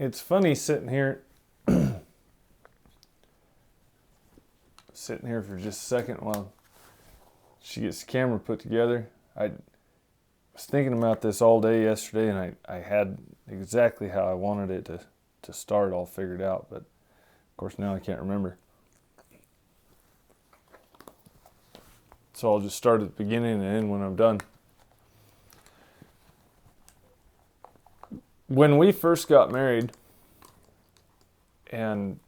It's funny sitting here for just a second while she gets the camera put together. I was thinking about this all day yesterday, and I had exactly how I wanted it to start all figured out, but of course now I can't remember. So I'll just start at the beginning and end when I'm done. When we first got married, and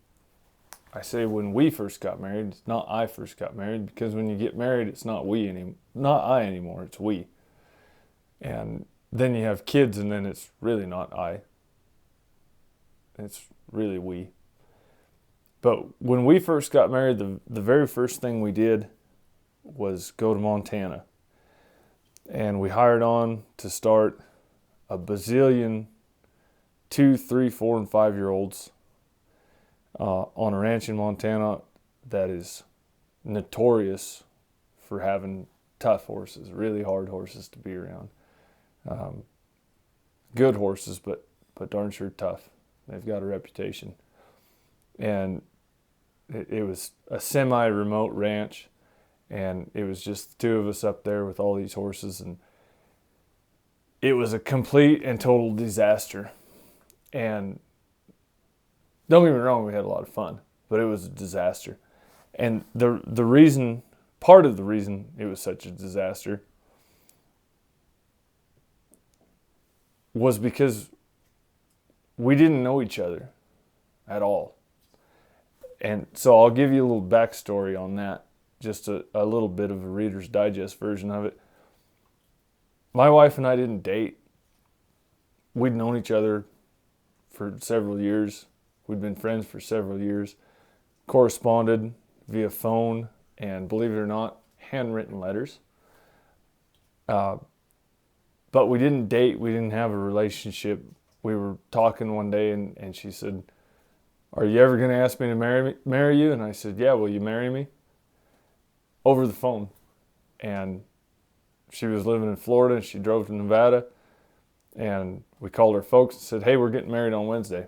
I say when we first got married, it's not I first got married, because when you get married, it's not I anymore, it's we. And then you have kids, and then it's really not I. It's really we. But when we first got married, the very first thing we did was go to Montana. And we hired on to start a bazillion 2, 3, 4, and 5-year-olds on a ranch in Montana that is notorious for having tough horses, really hard horses to be around. Good horses, but darn sure tough. They've got a reputation. And it was a semi-remote ranch, and it was just the two of us up there with all these horses, and it was a complete and total disaster. And don't get me wrong, we had a lot of fun, but it was a disaster. And part of the reason it was such a disaster was because we didn't know each other at all. And so I'll give you a little backstory on that, just a little bit of a Reader's Digest version of it. My wife and I didn't date. We'd known each other for several years. We'd been friends for several years, corresponded via phone, and believe it or not, handwritten letters. But we didn't date. We didn't have a relationship. We were talking one day, and she said, "Are you ever going to ask me to marry you?" And I said, "Yeah, will you marry me?" Over the phone. And she was living in Florida, and she drove to Nevada. And we called her folks and said, "Hey, we're getting married on Wednesday."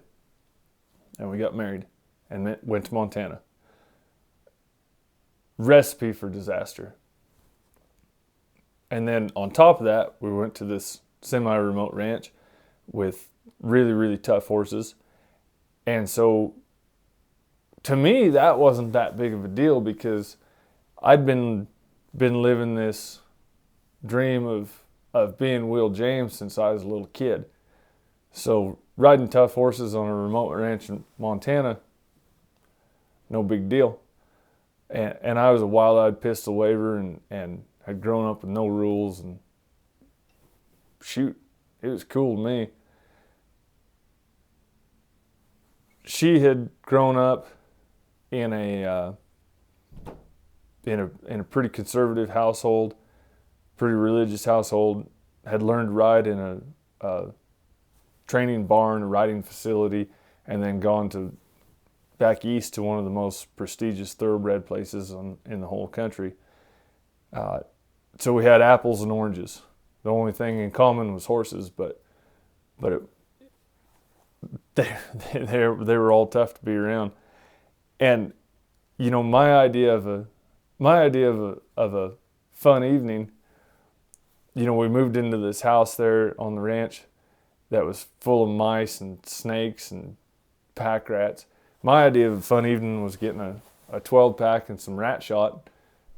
And we got married and went to Montana. Recipe for disaster. And then on top of that, we went to this semi-remote ranch with really, really tough horses. And so to me, that wasn't that big of a deal, because I'd been living this dream of being Will James since I was a little kid. So riding tough horses on a remote ranch in Montana, no big deal. And I was a wild-eyed pistol waver and had grown up with no rules, and shoot, it was cool to me. She had grown up in a pretty conservative household, pretty religious household, had learned to ride in a training barn, a riding facility, and then gone back east to one of the most prestigious thoroughbred places in the whole country. So we had apples and oranges. The only thing in common was horses, but they were all tough to be around. And you know, my idea of a fun evening, you know, we moved into this house there on the ranch that was full of mice and snakes and pack rats. My idea of a fun evening was getting a 12-pack and some rat shot,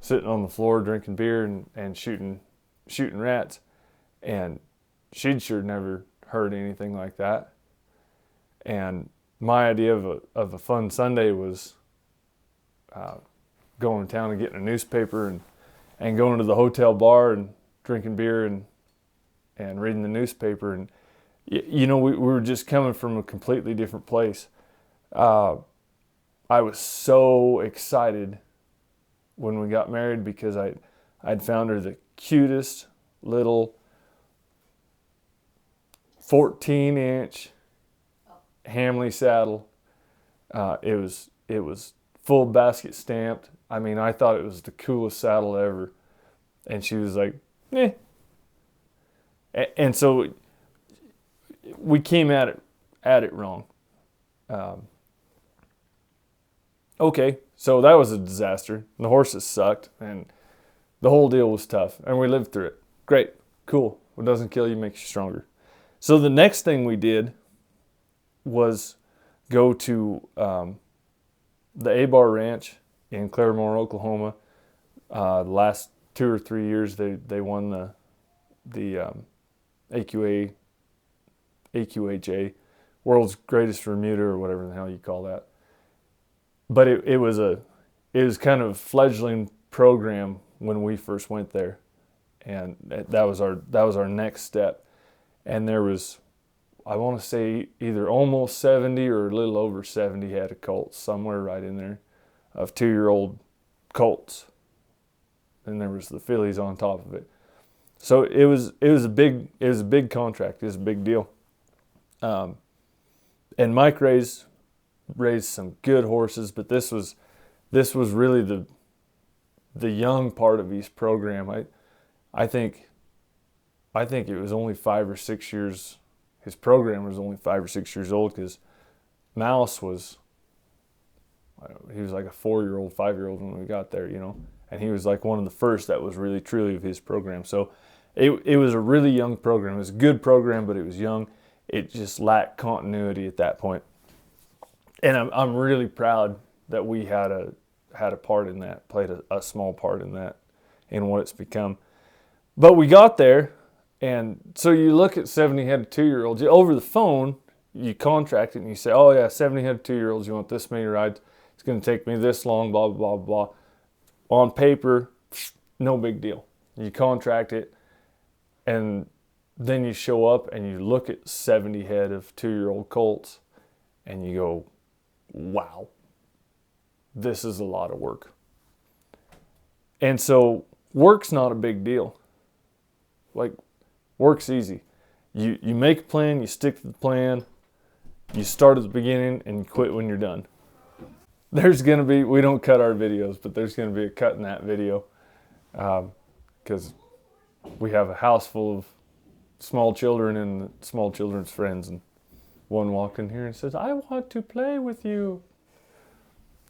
sitting on the floor drinking beer and shooting rats. And she'd sure never heard anything like that. And my idea of a fun Sunday was going to town and getting a newspaper and going to the hotel bar and drinking beer and reading the newspaper. And you know, we were just coming from a completely different place. I was so excited when we got married, because I'd found her the cutest little 14-inch Hamley saddle. It was full basket stamped. I mean, I thought it was the coolest saddle ever. And she was like, "Eh." And so we came at it wrong. Um, okay, so that was a disaster. The horses sucked, and the whole deal was tough, and we lived through it. Great, cool. What doesn't kill you makes you stronger. So the next thing we did was go to the A-Bar Ranch in Claremore, Oklahoma. The last 2 or 3 years, they won the AQHA, World's Greatest Remuda, or whatever the hell you call that. But it was kind of a fledgling program when we first went there, and that was our next step. And there was, I want to say, either almost 70 or a little over 70 head of colts, somewhere right in there, of 2-year-old colts. And there was the fillies on top of it. So it was a big contract. It was a big deal. And Mike raised some good horses, but this was really the young part of his program. I think it was only 5 or 6 years. His program was only 5 or 6 years old, because Mouse was like a 4-year-old, 5-year-old when we got there, and he was like one of the first that was really truly of his program. So it was a really young program. It was a good program, but it was young. It just lacked continuity at that point. And I'm really proud that we had a part in that, played a small part in that, in what it's become. But we got there, and so you look at 70 head of 2-year-olds. Over the phone, you contract it and you say, oh yeah, 70 head of 2-year-olds, you want this many rides, it's going to take me this long, blah, blah, blah, blah. On paper, no big deal. You contract it, and then you show up and you look at 70 head of 2-year-old colts, and you go, wow, this is a lot of work. And so work's not a big deal. Like, work's easy. You make a plan, you stick to the plan, you start at the beginning, and you quit when you're done. There's going to be, we don't cut our videos, but there's going to be a cut in that video, because we have a house full of small children and small children's friends, and one walked in here and says, I want to play with you.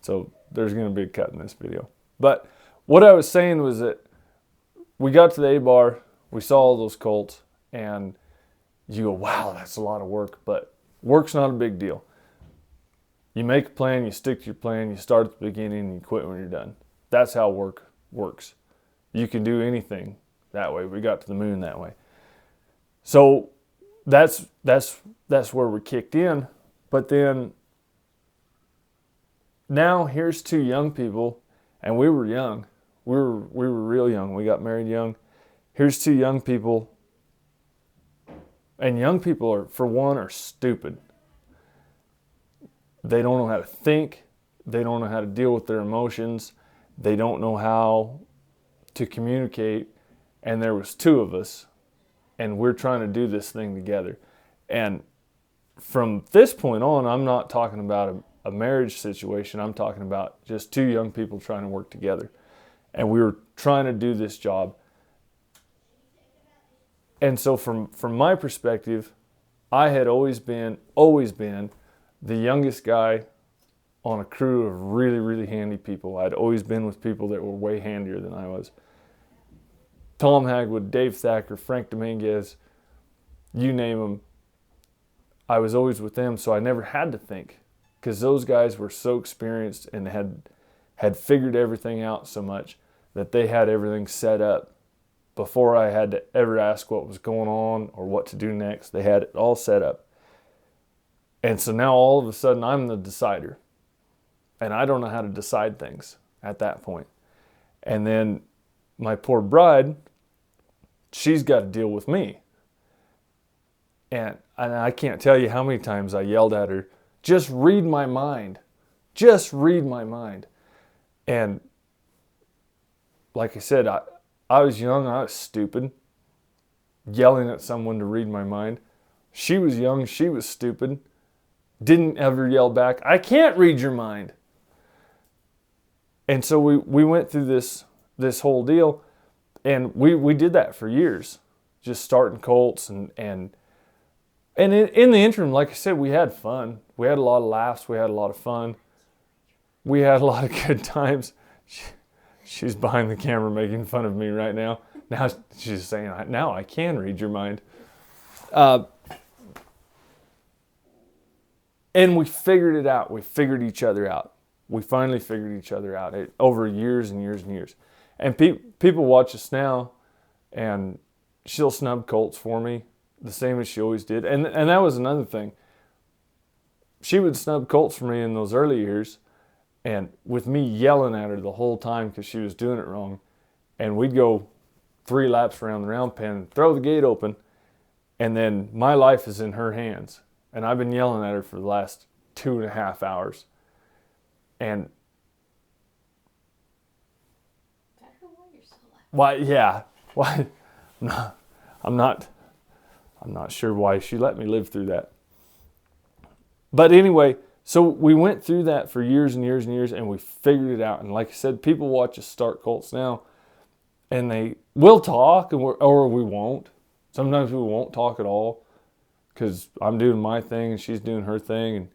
So there's going to be a cut in this video. But what I was saying was that we got to the A-Bar, we saw all those colts, and you go, wow, that's a lot of work. But work's not a big deal. You make a plan, you stick to your plan, you start at the beginning, and you quit when you're done. That's how work works. You can do anything that way. We got to the moon that way. So that's where we kicked in. But then now here's 2 young people, and we were young. We were real young. We got married young. Here's 2 young people, and young people are stupid. They don't know how to think. They don't know how to deal with their emotions. They don't know how to communicate. And there was 2 of us, and we're trying to do this thing together. And from this point on, I'm not talking about a marriage situation. I'm talking about just 2 young people trying to work together. And we were trying to do this job. And so from my perspective, I had always been the youngest guy on a crew of really, really handy people. I'd always been with people that were way handier than I was. Tom Hagwood, Dave Thacker, Frank Dominguez, you name them. I was always with them, so I never had to think, because those guys were so experienced and had figured everything out so much that they had everything set up before I had to ever ask what was going on or what to do next. They had it all set up. And so now all of a sudden I'm the decider, and I don't know how to decide things at that point. And then my poor bride, she's got to deal with me. And I can't tell you how many times I yelled at her, just read my mind. Just read my mind. And like I said, I was young, I was stupid, yelling at someone to read my mind. She was young, she was stupid, didn't ever yell back, I can't read your mind. And so we went through this whole deal, and we did that for years, just starting colts and And in the interim, like I said, we had fun. We had a lot of laughs. We had a lot of fun. We had a lot of good times. She's behind the camera making fun of me right now. Now she's saying, now I can read your mind. And we figured it out. We figured each other out. We finally figured each other out over years and years and years. And people watch us now, and she'll snub Colts for me, the same as she always did. And that was another thing. She would snub Colts for me in those early years, and with me yelling at her the whole time because she was doing it wrong. And we'd go 3 laps around the round pen, throw the gate open, and then my life is in her hands. And I've been yelling at her for the last 2.5 hours. And why? Yeah. Why? I'm not sure why she let me live through that. But anyway, so we went through that for years and years and years, and we figured it out. And like I said, people watch us start Colts now, and we'll talk, or we won't. Sometimes we won't talk at all because I'm doing my thing and she's doing her thing.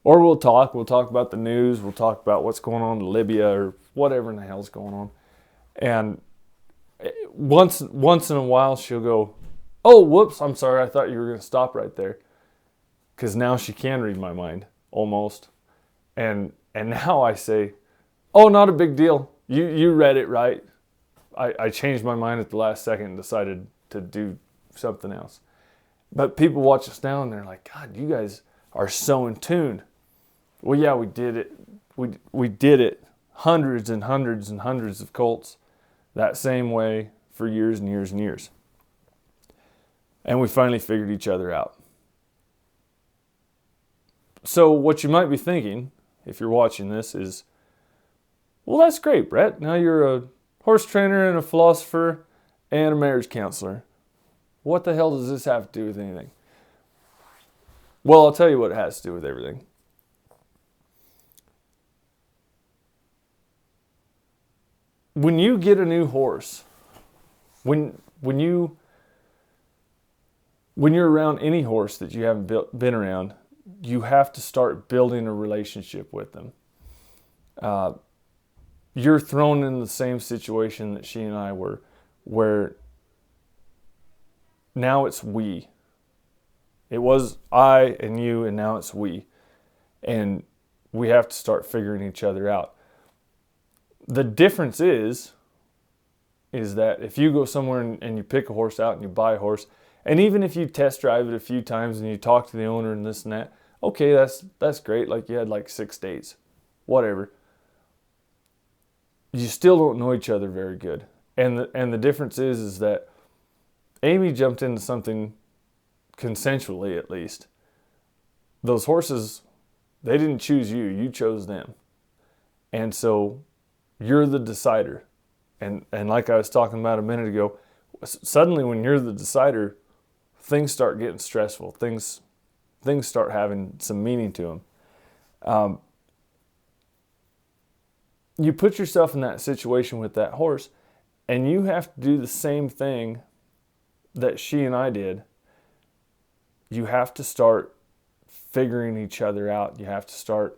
Or we'll talk about the news. We'll talk about what's going on in Libya or whatever in the hell's going on. And once in a while she'll go, oh, whoops, I'm sorry. I thought you were going to stop right there. Because now she can read my mind, almost. And now I say, oh, not a big deal. You read it right. I changed my mind at the last second and decided to do something else. But people watch us now and they're like, God, you guys are so in tune. Well, yeah, we did it. We did it hundreds and hundreds and hundreds of Colts that same way for years and years and years. And we finally figured each other out. So what you might be thinking, if you're watching this, is, well, that's great, Brett. Now you're a horse trainer and a philosopher and a marriage counselor. What the hell does this have to do with anything? Well, I'll tell you what it has to do with everything. When you get a new horse, when you're around any horse that you haven't been around, you have to start building a relationship with them. You're thrown in the same situation that she and I were, where now it's we. It was I and you, and now it's we. And we have to start figuring each other out. The difference is that if you go somewhere and you pick a horse out and you buy a horse, and even if you test drive it a few times and you talk to the owner and this and that, okay, that's great. Like you had like 6 days, whatever. You still don't know each other very good. And the difference is that Amy jumped into something consensually, at least. Those horses, they didn't choose you. You chose them. And so you're the decider. And like I was talking about a minute ago, suddenly when you're the decider, things start getting stressful. Things start having some meaning to them. You put yourself in that situation with that horse, and you have to do the same thing that she and I did. You have to start figuring each other out. You have to start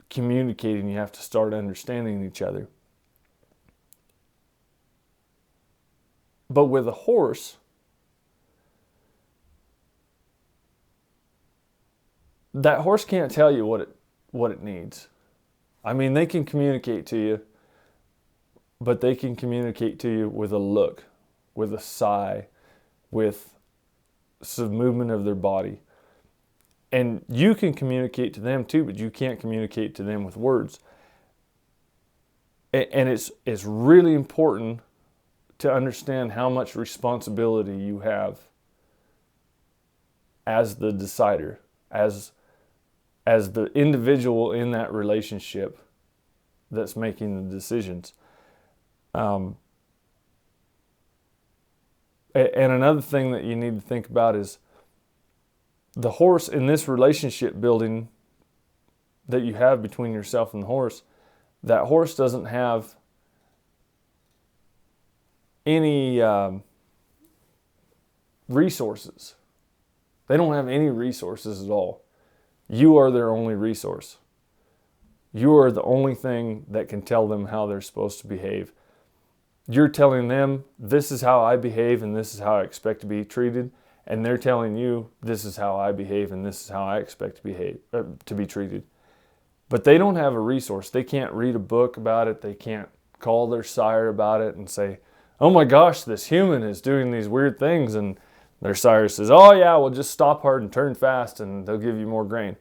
communicating. You have to start understanding each other. But with a horse, that horse can't tell you what it needs. I mean, they can communicate to you, but they can communicate to you with a look, with a sigh, with some movement of their body. And you can communicate to them too, but you can't communicate to them with words. And it's really important to understand how much responsibility you have as the decider, as the individual in that relationship that's making the decisions. And another thing that you need to think about is the horse in this relationship building that you have between yourself and the horse. That horse doesn't have any resources. They don't have any resources at all. You are their only resource. You are the only thing that can tell them how they're supposed to behave. You're telling them, this is how I behave and this is how I expect to be treated. And they're telling you, this is how I behave and this is how I expect to be treated. But they don't have a resource. They can't read a book about it. They can't call their sire about it and say, oh my gosh, this human is doing these weird things. And their sire says, oh yeah, well just stop hard and turn fast and they'll give you more grain.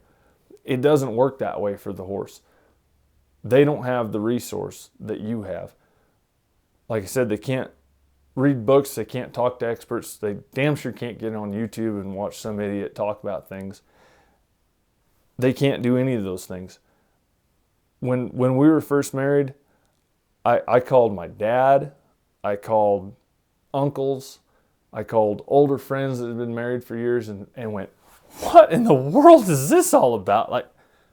It doesn't work that way for the horse. They don't have the resource that you have. Like I said, they can't read books. They can't talk to experts. They damn sure can't get on YouTube and watch some idiot talk about things. They can't do any of those things. When we were first married, I called my dad. I called uncles. I called older friends that had been married for years and went, what in the world is this all about? Like,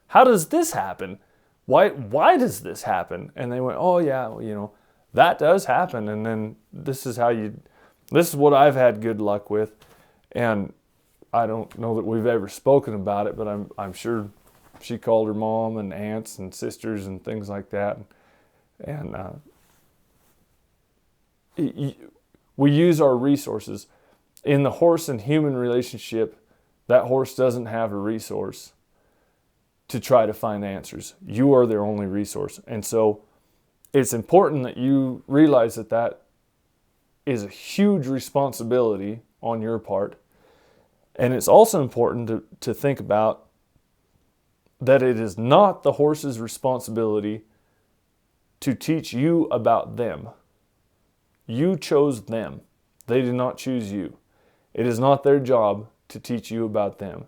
how does this happen? Why does this happen? And they went, oh yeah, well, you know, that does happen. And then this is what I've had good luck with. And I don't know that we've ever spoken about it, but I'm sure she called her mom and aunts and sisters and things like that. And we use our resources. In the horse and human relationship, that horse doesn't have a resource to try to find answers. You are their only resource. And so it's important that you realize that that is a huge responsibility on your part. And it's also important to think about that it is not the horse's responsibility to teach you about them. You chose them. They did not choose you. It is not their job to teach you about them.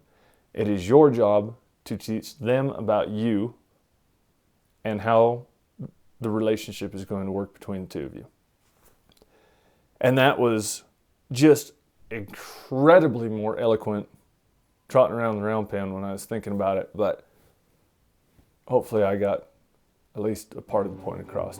It is your job to teach them about you and how the relationship is going to work between the two of you. And that was just incredibly more eloquent trotting around the round pen when I was thinking about it, but hopefully I got at least a part of the point across.